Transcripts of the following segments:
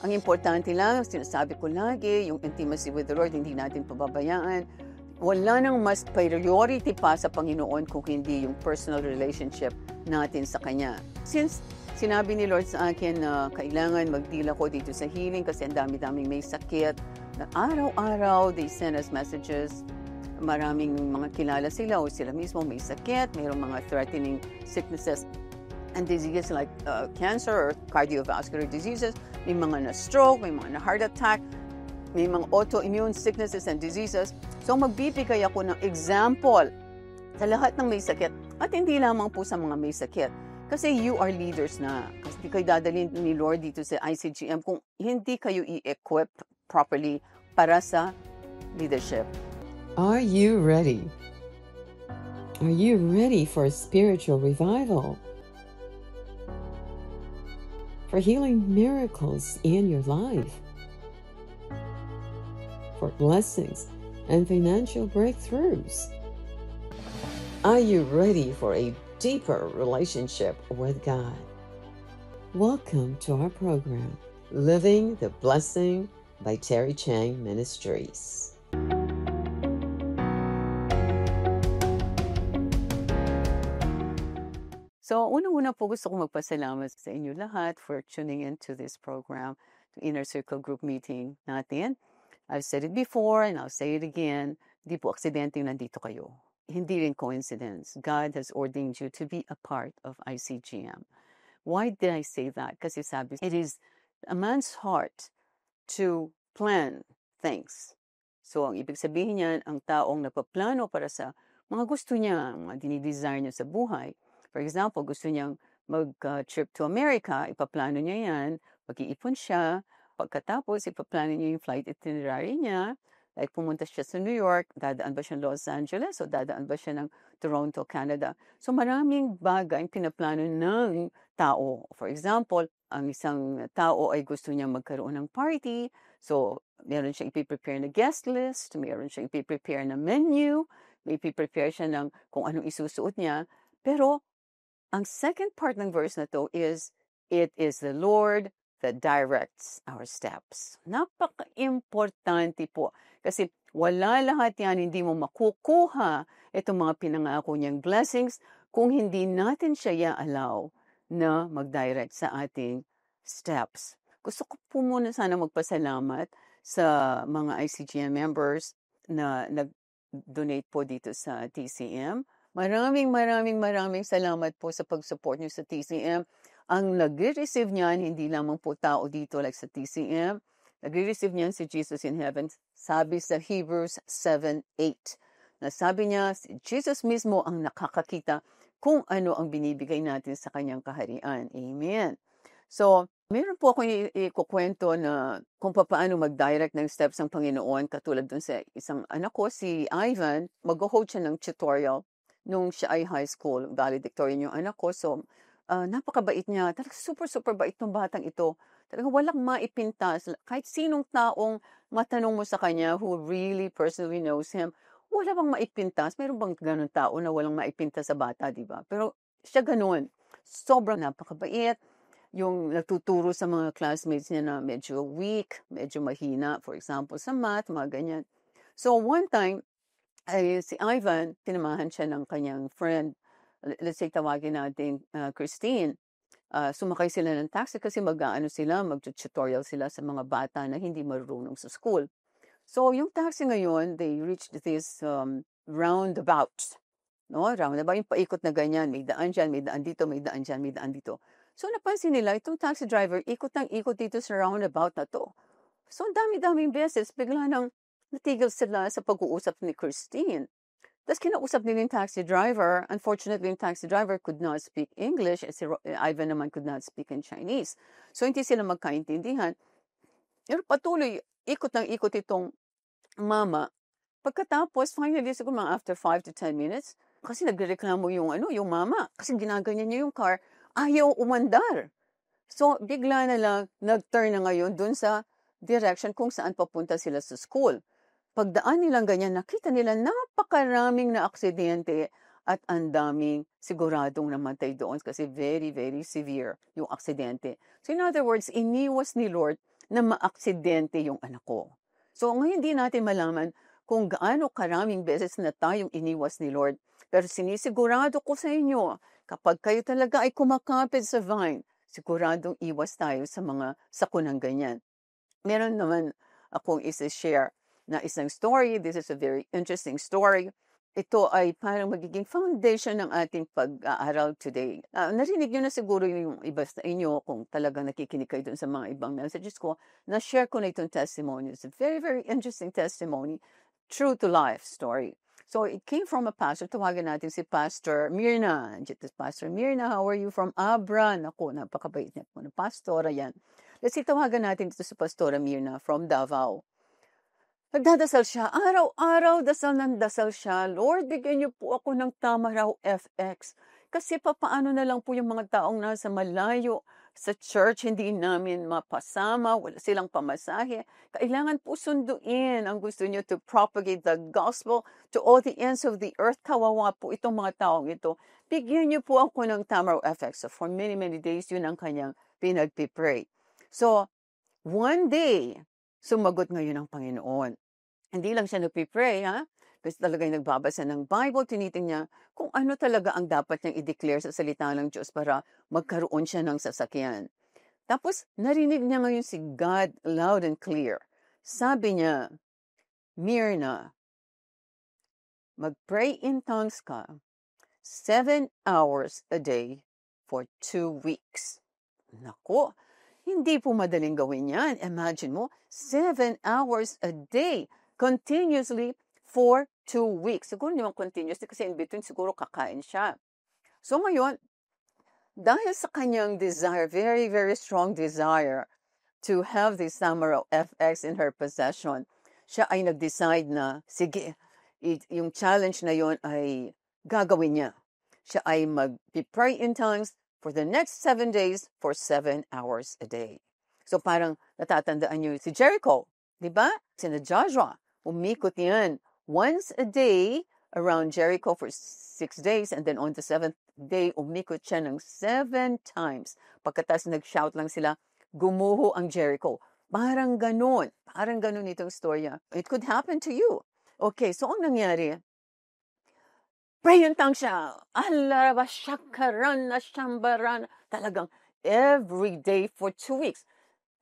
Ang importante lang, sinasabi ko lagi, yung intimacy with the Lord, hindi natin pababayaan. Wala nang mas priority pa sa Panginoon kung hindi yung personal relationship natin sa Kanya. Since sinabi ni Lord sa akin na kailangan mag-deal ako dito sa healing kasi ang dami-daming may sakit, na araw-araw they send us messages. Maraming mga kilala sila o sila mismo may sakit, mayroong mga threatening sicknesses and diseases like cancer or cardiovascular diseases, may mga na-stroke, may mga na-heart attack, may mga autoimmune sicknesses and diseases. So magbibigay ako ng example sa lahat ng may sakit at hindi lamang po sa mga may sakit. Kasi you are leaders na. Kasi hindi kayo dadalhin ni Lord dito sa ICGM kung hindi kayo i-equip properly para sa leadership. Are you ready? Are you ready for spiritual revival? For healing miracles in your life? For blessings and financial breakthroughs? Are you ready for a deeper relationship with God? Welcome to our program, Living the Blessing by Terry Chang Ministries. So, unang-una po gusto kong magpasalamat sa inyo lahat for tuning into this program, the Inner Circle Group Meeting natin. I've said it before and I'll say it again, hindi po aksidente nandito kayo. Hindi rin coincidence. God has ordained you to be a part of ICGM. Why did I say that? Kasi sabi, it is a man's heart to plan things. So, ang ibig sabihin niyan, ang taong napaplano para sa mga gusto niya, mga dinidesire niya sa buhay. For example, gusto niyang mag-trip to America, ipaplano niya yan, mag-iipon siya, pagkatapos ipaplano niya yung flight itinerary niya, like pumunta siya sa New York, dadaan ba siya Los Angeles o dadaan ba siya ng Toronto, Canada. So maraming bagay pinaplano ng tao. For example, ang isang tao ay gusto niya magkaroon ng party, so meron siyang ipiprepare na guest list, meron siyang ipiprepare na menu, may ipiprepare siya ng kung anong isusuot niya, pero ang second part ng verse na to is, it is the Lord that directs our steps. Napaka-importante po. Kasi wala lahat yan, hindi mo makukuha itong mga pinangako niyang blessings kung hindi natin siya i-allow na mag-direct sa ating steps. Gusto ko po muna sana magpasalamat sa mga ICGM members na nag-donate po dito sa TCM. Maraming salamat po sa pag-support niyo sa TCM. Ang nagre-receive niyan, hindi lamang po tao dito like sa TCM. Nagre-receive niyan si Jesus in heaven. Sabi sa Hebrews 7:8. Na sabi niya, si Jesus mismo ang nakakakita kung ano ang binibigay natin sa kanyang kaharian. Amen. So, meron po akong ikukwento na kung paano mag-direct ng steps ng Panginoon. Katulad dun sa isang anak ko, si Ivan, mag-hold siya ng tutorial nung siya ay high school, valedictorian yung anak ko. So, napakabait niya. Talagang super bait ng batang ito. Talagang walang maipintas. Kahit sinong taong matanong mo sa kanya who really personally knows him, wala bang maipintas? Meron bang ganun tao na walang maipintas sa bata, di ba? Pero siya ganun. Sobrang napakabait. Yung nagtuturo sa mga classmates niya na medyo weak, medyo mahina. For example, sa math, mga ganyan. So, one time, ay si Ivan, tinamahan siya ng kanyang friend, let's say tawagin natin Christine. Sumakay sila ng taxi kasi mag-tutorial sila sa mga bata na hindi marunong sa school. So yung taxi ngayon, they reached this roundabout. No? Roundabout, yung paikot na ganyan, may daan dyan, may daan dito, may daan dyan, may daan dito. So napansin nila, itong taxi driver, ikot dito sa roundabout na to. So dami-daming beses, bigla nang natigil sila sa pag-uusap ni Christine. Tapos kinausap nila yung taxi driver. Unfortunately, yung taxi driver could not speak English. Si Ivan naman could not speak in Chinese. So hindi sila magkaintindihan. Pero patuloy, ikot itong mama. Pagkatapos, finally, siguro mga after 5 to 10 minutes, kasi nagreklamo yung mama. Kasi ginaganyan niya yung car, ayaw umandar. So, bigla na lang, nag-turn na ngayon dun sa direction kung saan papunta sila sa school. Pagdaan nilang ganyan, nakita nila napakaraming na aksidente at ang daming siguradong namatay doon kasi very severe yung aksidente. So in other words, iniwas ni Lord na maaksidente yung anak ko. So ngayon hindi natin malaman kung gaano karaming beses na tayong iniwas ni Lord. Pero sinisigurado ko sa inyo, kapag kayo talaga ay kumakapit sa vine, siguradong iwas tayo sa mga sakunang ganyan. Meron naman akong isa-share na isang story. This is a very interesting story. Ito ay parang magiging foundation ng ating pag-aaral today. Narinig nyo na siguro yung iba sa inyo kung talagang nakikinig kayo dun sa mga ibang messages ko. Na-share ko na itong testimony. It's a very, very interesting testimony. True to life story. So it came from a pastor. Tawagan natin si Pastor Mirna. Pastor Mirna, how are you? From Abra. Naku, napakabait niya po na pastora yan. Let's see, tawagan natin dito si Pastora Mirna from Davao. Nagdadasal siya. Araw-araw, dasal ng dasal siya. Lord, bigyan niyo po ako ng tama raw FX. Kasi papaano na lang po yung mga taong nasa malayo sa church, hindi namin mapasama, wala silang pamasahe. Kailangan po sunduin ang gusto niyo to propagate the gospel to all the ends of the earth. Kawawa po itong mga taong ito. Bigyan niyo po ako ng tama raw FX. So for many, many days, yun ang kanyang pinagpipray. So, one day, sumagot ngayon ang Panginoon. Hindi lang siya nagpipray, ha? Kasi talaga yung nagbabasa ng Bible, tinitingnan niya kung ano talaga ang dapat niyang i-declare sa salita ng Diyos para magkaroon siya ng sasakyan. Tapos, narinig niya ngayon si God loud and clear. Sabi niya, Mirna, mag-pray in tongues ka 7 hours a day for 2 weeks. Naku, hindi po madaling gawin yan. Imagine mo, 7 hours a day, continuously for 2 weeks. Siguro naman continuously kasi in between siguro kakain siya. So ngayon, dahil sa kanyang desire, very, very strong desire to have this Samaro FX in her possession, siya ay nag-decide na, sige, yung challenge na yon ay gagawin niya. Siya ay mag-pray in tongues for the next 7 days for 7 hours a day. So parang natatandaan niyo si Jericho, di ba? Sina Joshua, umikot yan once a day around Jericho for 6 days and then on the 7th day, umikot siya ng 7 times. Pagkatapos nag-shout lang sila, gumuho ang Jericho. Parang ganun itong storya. It could happen to you. Okay, so ang nangyari, pray in tongues siya. Alaraba, shakaran, shambaran. Talagang every day for 2 weeks.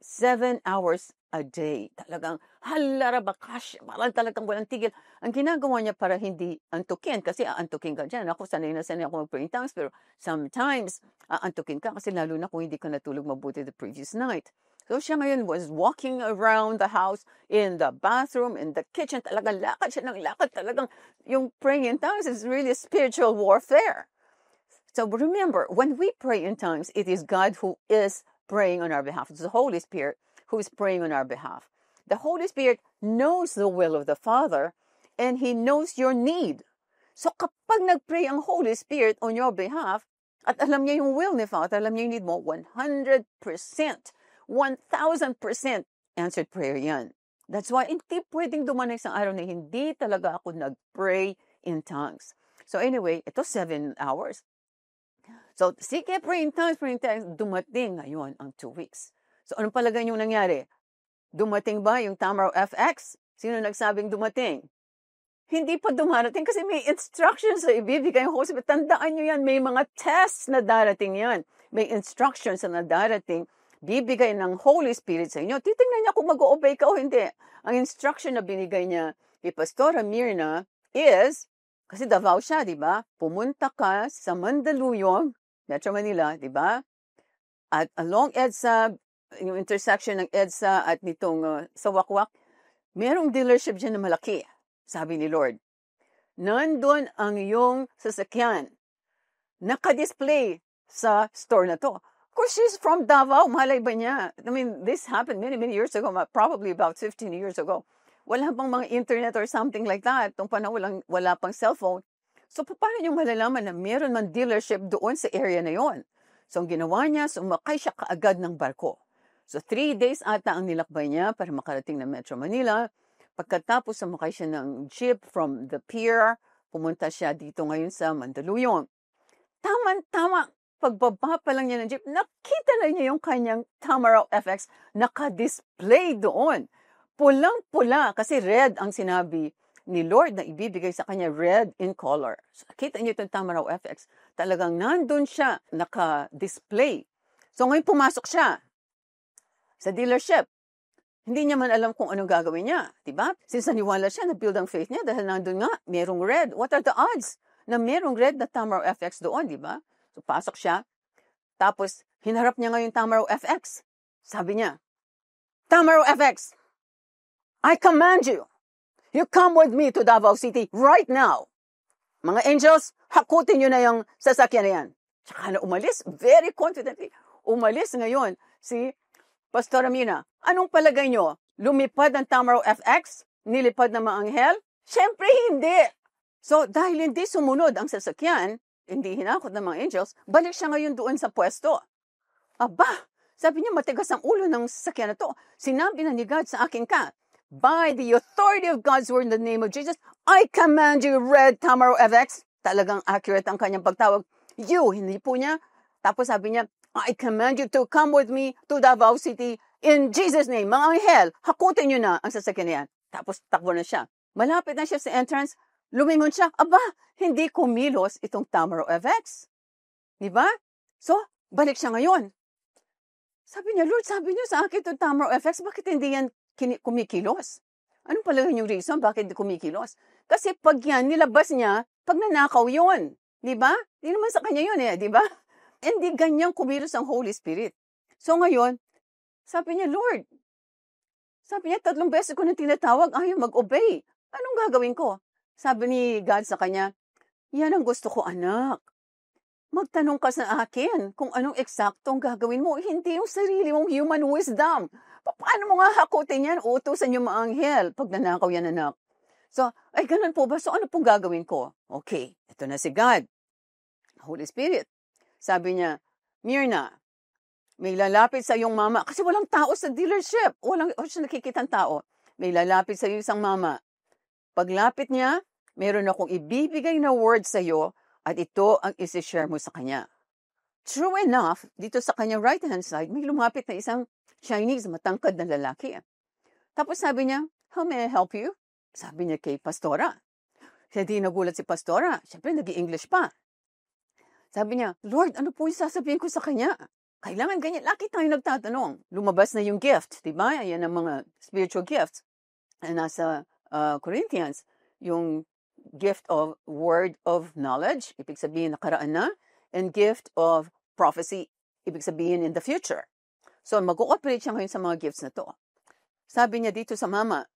7 hours a day. Talagang halarabakash. Parang talagang walang tigil. Ang ginagawa niya para hindi antukin. Kasi aantukin ka dyan. Ako, sanay ako mag-pray in tongues. Pero sometimes, aantukin ka. Kasi lalo na kung hindi ka natulog mabuti the previous night. So siya ngayon was walking around the house, in the bathroom, in the kitchen. Talagang lakad siya ng lakad. Talagang yung praying in tongues is really spiritual warfare. So remember, when we pray in tongues, it is God who is praying on our behalf. It's the Holy Spirit who is praying on our behalf. The Holy Spirit knows the will of the Father and He knows your need. So kapag nag-pray ang Holy Spirit on your behalf, at alam niya yung will ni Father, alam niya yung need mo, 100%, 1,000% answered prayer yan. That's why hindi pwedeng dumating sa araw na hindi talaga ako nag-pray in tongues. So anyway, ito 7 hours. So, sige, pray in tongues, dumating ngayon ang 2 weeks. So, anong palagay nyo nangyari? Dumating ba yung Tamaro FX? Sino nagsabing dumating? Hindi pa dumarating kasi may instructions na ibibigay yung Holy Spirit. Tandaan nyo yan, may mga tests na darating yan. May instructions na darating, bibigay ng Holy Spirit sa inyo. Titingnan niya kung mag-o-obey ka o hindi. Ang instruction na binigay niya kay Pastora Mirna is, kasi Davao siya, di ba? Pumunta ka sa Mandaluyong, Metro Manila, di ba? At along EDSA, yung intersection ng EDSA at nitong sa Wakwak, merong dealership dyan na malaki, sabi ni Lord. Nandun ang iyong sasakyan. Naka-display sa store na to. Of course, she's from Davao. Malay ba niya? I mean, this happened many, many years ago, probably about 15 years ago. Wala pang mga internet or something like that. Nung panahon wala pang cellphone. So, paano niyong malalaman na meron man dealership doon sa area na yon? So, ang ginawa niya, sumakay siya kaagad ng barko. So, 3 days ata ang nilakbay niya para makarating ng Metro Manila. Pagkatapos, sumakay siya ng jeep from the pier. Pumunta siya dito ngayon sa Mandaluyong. Tama-tama. pagbaba pa lang niya ng jeep, nakita na niya yung kanyang Tamaraw FX naka-display doon. Pulang-pula kasi red ang sinabi ni Lord na ibibigay sa kanya, red in color. So, kita niyo itong Tamaraw FX. Talagang nandun siya, naka-display. So ngayon pumasok siya sa dealership. Hindi niya man alam kung anong gagawin niya, diba? Since naniwala siya, na-build ang faith niya dahil nandun nga, merong red. What are the odds na merong red na Tamaraw FX doon, diba? So pasok siya, tapos hinarap niya ngayon Tamaraw FX. Sabi niya, Tamaraw FX, I command you, you come with me to Davao City right now. Mga angels, hakutin niyo na yung sasakyan na yan. Tsaka na umalis, very confidently. Umalis ngayon si Pastor Amina. Anong palagay niyo? Lumipad ang Tamaraw FX? Nilipad ng mga anghel? Siyempre hindi. So dahil hindi sumunod ang sasakyan, hindi hinakot ng mga angels, balik siya ngayon doon sa pwesto. Aba, sabi niya matigas ang ulo ng sasakyan na to. Sinabi na ni God sa akin ka, by the authority of God's word in the name of Jesus, I command you, red Tamaraw FX. Talagang accurate ang kanyang pagtawag. You, hindi po niya. Tapos sabi niya, I command you to come with me to Davao City in Jesus' name. Mga anghel, hakutin niyo na ang sasakyan niyan. Tapos takbo na siya. Malapit na siya sa entrance, lumingon siya. Aba, hindi kumilos itong Tamaraw FX. Diba? So, balik siya ngayon. Sabi niya, Lord, sabi niyo sa akin itong Tamaraw FX, bakit hindi yan kumikilos? Anong pala yung reason bakit hindi kumikilos? Kasi pag yan, nilabas niya, pag nanakaw yun. Diba? Di naman sa kanya yun diba? Hindi ganyang kumilos ang Holy Spirit. So ngayon, sabi niya, Lord, sabi niya, 3 beses ko nang tinatawag, ayaw mag-obey. Anong gagawin ko? Sabi ni God sa kanya, yan ang gusto ko, anak. Magtanong ka sa akin kung anong eksaktong gagawin mo. Hindi yung sarili mong human wisdom. Paano mo nga hakutin yan? Utusan yung mga anghel pag nanakaw yan, anak. So, ay ganun po ba? So, ano pong gagawin ko? Okay, ito na si God. Holy Spirit. Sabi niya, Myrna, may lalapit sa iyong mama. Kasi walang tao sa dealership. Walang siya nakikitang tao. May lalapit sa iyo isang mama. Paglapit niya, meron akong ibibigay na word sa iyo at ito ang isi-share mo sa kanya. True enough, dito sa kanyang right-hand side, may lumapit na isang Chinese matangkad na lalaki. Tapos sabi niya, how may I help you? Sabi niya kay Pastora. Hindi nagulat si Pastora. Siyempre, nag-i-English pa. Sabi niya, Lord, ano po yung sasabihin ko sa kanya? Kailangan ganyan. Laki tayo nagtatanong. Lumabas na yung gift, diba? Ayan ang mga spiritual gifts. Nasa Corinthians, yung gift of word of knowledge, ibig sabihin nakaraan na, and gift of prophecy, ibig sabihin in the future. So, mag-ooperate siya ngayon sa mga gifts na to. Sabi niya dito sa mama,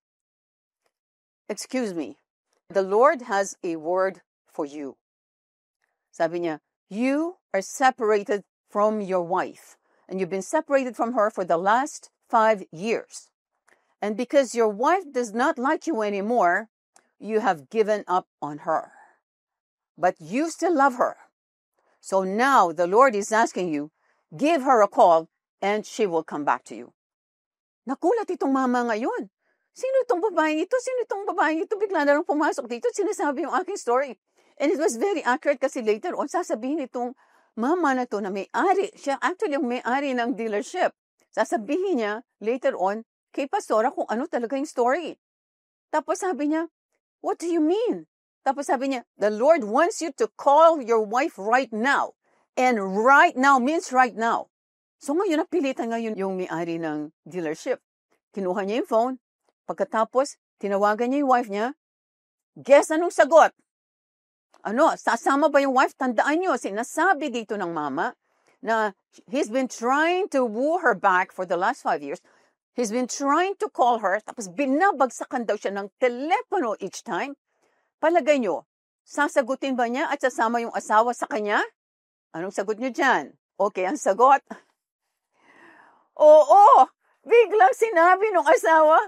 excuse me, the Lord has a word for you. Sabi niya, you are separated from your wife, and you've been separated from her for the last 5 years. And because your wife does not like you anymore, you have given up on her. But you still love her. So now the Lord is asking you, give her a call and she will come back to you. Nakulat itong mama ngayon. Sino itong babaeng ito? Sino itong babaeng ito? Bigla na lang pumasok dito. Sinasabi yung aking story. And it was very accurate kasi later on, sasabihin itong mama na to na may-ari. Siya actually yung may-ari ng dealership. Sasabihin niya later on kay Pastora kung ano talaga yung story. Tapos sabi niya, what do you mean? Tapos sabi niya, the Lord wants you to call your wife right now. And right now means right now. So ngayon, napilitan ngayon yung may-ari ng dealership. Kinuha niya yung phone. Pagkatapos, tinawagan niya yung wife niya. Guess anong sagot? Ano, sasama ba yung wife? Tandaan niyo, sinasabi dito ng mama na he's been trying to woo her back for the last 5 years. He's been trying to call her, tapos binabagsakan daw siya ng telepono each time. Palagay niyo, sasagutin ba niya at sasama yung asawa sa kanya? Anong sagot niyo dyan? Okay, ang sagot. Oo, biglang sinabi ng asawa,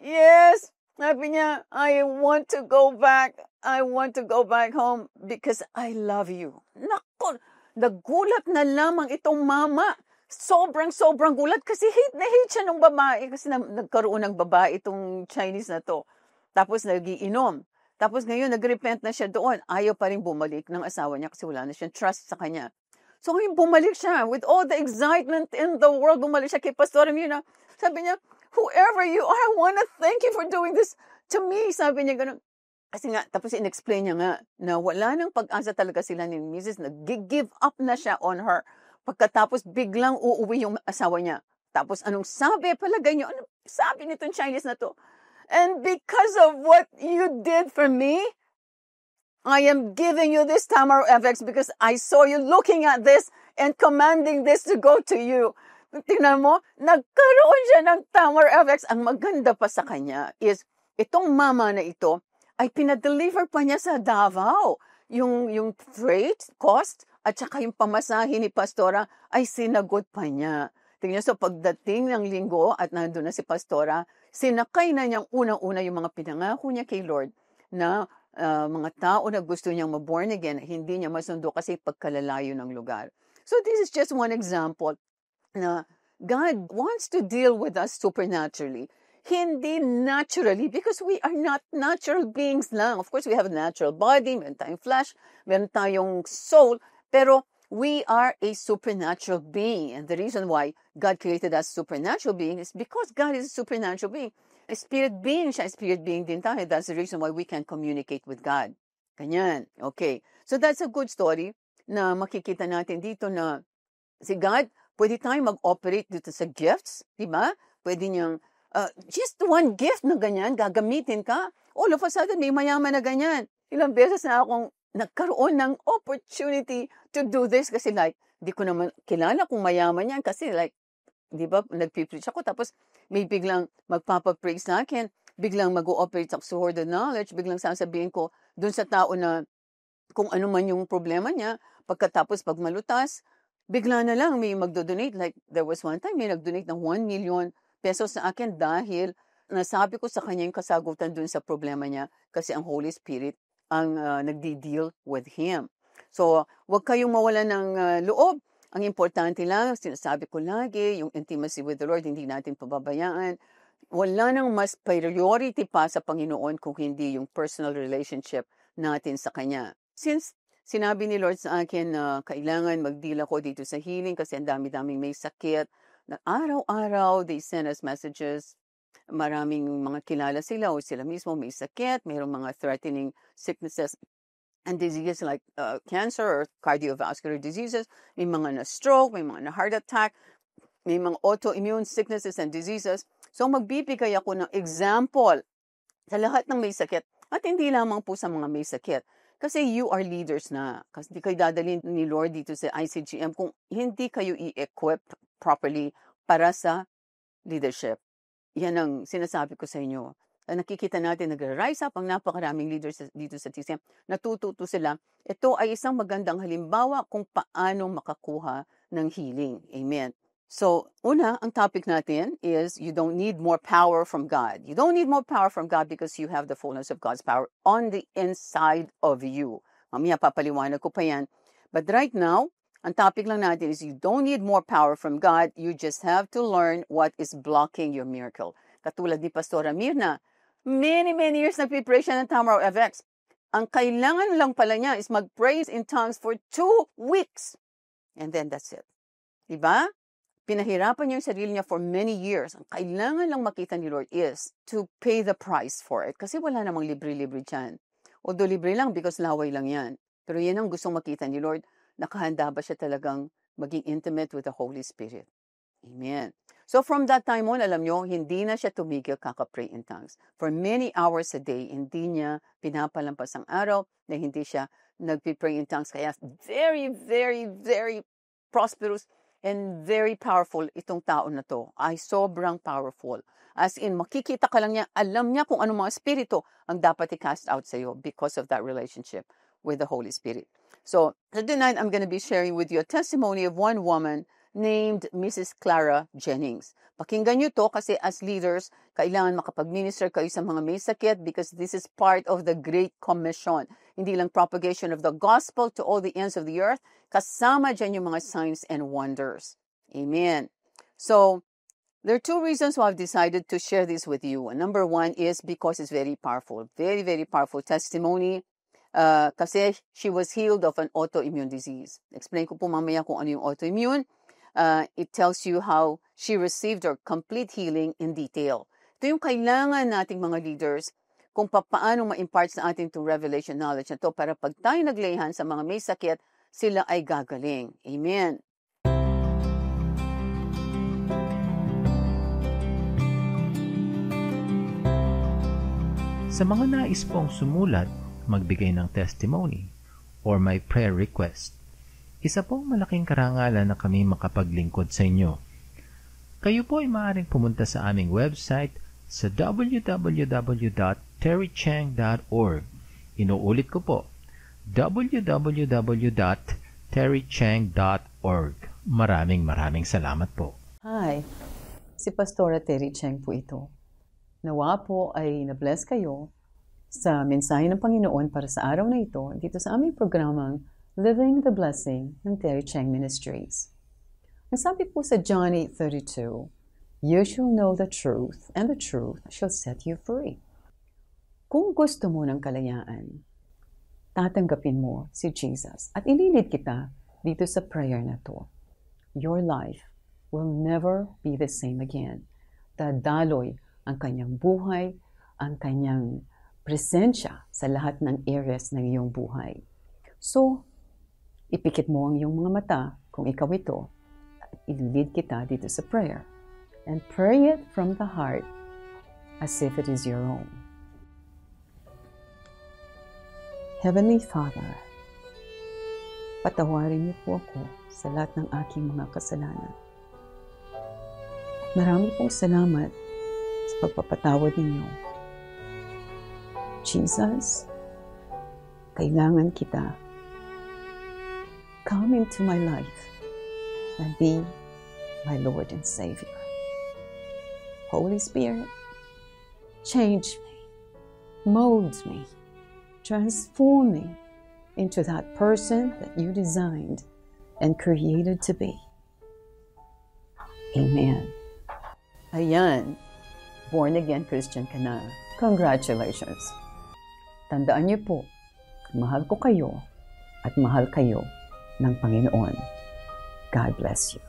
yes, sabi niya, I want to go back. I want to go back home because I love you. Naku, nagulat na lamang itong mama. Sobrang gulat kasi hate na hate siya ng babae kasi nagkaroon ng babae itong Chinese na to. Tapos nagiinom. Tapos ngayon nag-repent na siya doon. Ayaw pa rin bumalik ng asawa niya kasi wala na siyang trust sa kanya. So ngayon bumalik siya with all the excitement in the world. Bumalik siya kay Pastor Mirna. Sabi niya, whoever you are, I want to thank you for doing this to me. Sabi niya ganun. Kasi nga, tapos in-explain niya nga na wala nang pag-asa talaga sila ni Mrs. Nag-give up na siya on her. Pagkatapos biglang uuwi yung asawa niya. Tapos anong sabi? Palagay niyo, anong sabi nitong Chinese na to? And because of what you did for me, I am giving you this Tamar FX because I saw you looking at this and commanding this to go to you. Tingnan mo, nagkaroon siya ng Tamar FX. Ang maganda pa sa kanya is, itong mama na ito, ay pinadeliver pa niya sa Davao. Yung freight cost at saka yung pamasahe ni Pastora ay sinagot pa niya. Tingnan so pagdating ng linggo at nandun na si Pastora, sinakay na niyang unang-una yung mga pinangako niya kay Lord na mga tao na gusto niyang ma-born again, hindi niya masundo kasi pagkalalayo ng lugar. So this is just one example na God wants to deal with us supernaturally. Hindi naturally because we are not natural beings lang. Of course, we have a natural body, meron tayong flesh, meron tayong soul, pero we are a supernatural being. And the reason why God created us supernatural being is because God is a supernatural being. A spirit being siya, spirit being din tayo. That's the reason why we can communicate with God. Ganyan. Okay. So that's a good story na makikita natin dito na si God, pwede tayong mag-operate dito sa gifts, di ba? Pwede niyang, just one gift na ganyan, gagamitin ka. All of a sudden, may mayaman na ganyan. Ilang beses na akong nagkaroon ng opportunity to do this kasi like, di ko naman kilala kung mayaman yan kasi like, di ba, nagpipreach ako tapos may biglang magpapapray sa akin, biglang mag-ooperate ako sa word of knowledge, biglang sasabihin ko dun sa tao na kung ano man yung problema niya, pagkatapos pag malutas, bigla na lang may magdo-donate. Like, there was one time may nag-donate ng 1 million pesos sa akin dahil nasabi ko sa kanya yung kasagutan dun sa problema niya kasi ang Holy Spirit ang nagdi-deal with him. So, wag kayong mawala ng loob. Ang importante lang, sinasabi ko lagi, yung intimacy with the Lord, hindi natin pababayaan. Wala nang mas priority pa sa Panginoon kung hindi yung personal relationship natin sa Kanya. Since sinabi ni Lord sa akin na kailangan mag-deal ako dito sa healing kasi ang dami-daming may sakit, na araw-araw they send us messages. Maraming mga kilala sila o sila mismo may sakit, mayroong mga threatening sicknesses and diseases like cancer or cardiovascular diseases, may mga na-stroke, may mga na-heart attack, may mga autoimmune sicknesses and diseases. So magbibigay ako ng example sa lahat ng may sakit at hindi lamang po sa mga may sakit. Kasi you are leaders na. Kasi hindi kayo dadalhin ni Lord dito sa ICGM kung hindi kayo i-equip properly para sa leadership. Yan ang sinasabi ko sa inyo. Nakikita natin, nag-rise up ang napakaraming leaders dito sa TCM. Natututo sila. Ito ay isang magandang halimbawa kung paano makakuha ng healing. Amen. So, una, ang topic natin is you don't need more power from God. You don't need more power from God because you have the fullness of God's power on the inside of you. Mamaya papaliwanag ko pa yan. But right now, ang topic lang natin is you don't need more power from God. You just have to learn what is blocking your miracle. Katulad ni Pastora Mirna, many years nagpipray siya ng Tamar FX. Ang kailangan lang pala niya is mag-praise in tongues for 2 weeks. And then that's it. Diba? Pinahirapan niya yung sarili niya for many years. Ang kailangan lang makita ni Lord is to pay the price for it. Kasi wala namang libre-libre dyan. Although libre lang because laway lang yan. Pero yan ang gustong makita ni Lord. Nakahanda ba siya talagang maging intimate with the Holy Spirit? Amen. So from that time on, alam nyo, hindi na siya tumigil kakapray in tongues. For many hours a day, hindi niya pinapalampas ang araw na hindi siya nagpipray in tongues. Kaya very prosperous and very powerful itong tao na to. Ay sobrang powerful. As in, makikita ka lang niya, alam niya kung anong mga spirito ang dapat i-cast out sa iyo because of that relationship with the Holy Spirit. So, tonight I'm going to be sharing with you a testimony of one woman named Mrs. Clara Jennings. Pakinggan nyo to kasi as leaders, kailangan makapag-minister kayo sa mga may sakit because this is part of the Great Commission. Hindi lang propagation of the gospel to all the ends of the earth, kasama dyan yung mga signs and wonders. Amen. So, there are 2 reasons why I've decided to share this with you. And number 1 is because it's very powerful. Very powerful testimony. Kasi she was healed of an autoimmune disease. Explain ko po mamaya kung ano yung autoimmune. It tells you how she received her complete healing in detail. Ito yung kailangan nating mga leaders kung paano ma-impart sa atin itong revelation knowledge na to para pag tayo naglayhan sa mga may sakit, sila ay gagaling. Amen. Sa mga nais pong sumulat, magbigay ng testimony, or may prayer request, isa pong malaking karangalan na kami makapaglingkod sa inyo. Kayo po ay maaaring pumunta sa aming website sa www.terrychang.org. Inuulit ko po, www.terrychang.org. Maraming salamat po. Hi, si Pastora Terry Chang po ito. Nawa po ay na-bless kayo sa mensahe ng Panginoon para sa araw na ito dito sa aming programang Living the Blessing ng Terry Chang Ministries. Ang sabi po sa John 8:32, "You shall know the truth, and the truth shall set you free." Kung gusto mo ng kalayaan, tatanggapin mo si Jesus at ililid kita dito sa prayer na to. Your life will never be the same again. Dadaloy ang kanyang buhay, ang kanyang presensya sa lahat ng areas ng iyong buhay. So, ipikit mo ang iyong mga mata kung ikaw ito at ililid kita dito sa prayer. And pray it from the heart as if it is your own. Heavenly Father, patawarin niyo po ako sa lahat ng aking mga kasalanan. Marami pong salamat sa pagpapatawad ninyo. Jesus, kailangan kita. Come into my life and be my Lord and Savior. Holy Spirit, change me, mold me, transform me into that person that you designed and created to be. Amen. Ayan, born-again Christian ka na. Congratulations. Tandaan niyo po, mahal ko kayo at mahal kayo ng Panginoon. God bless you.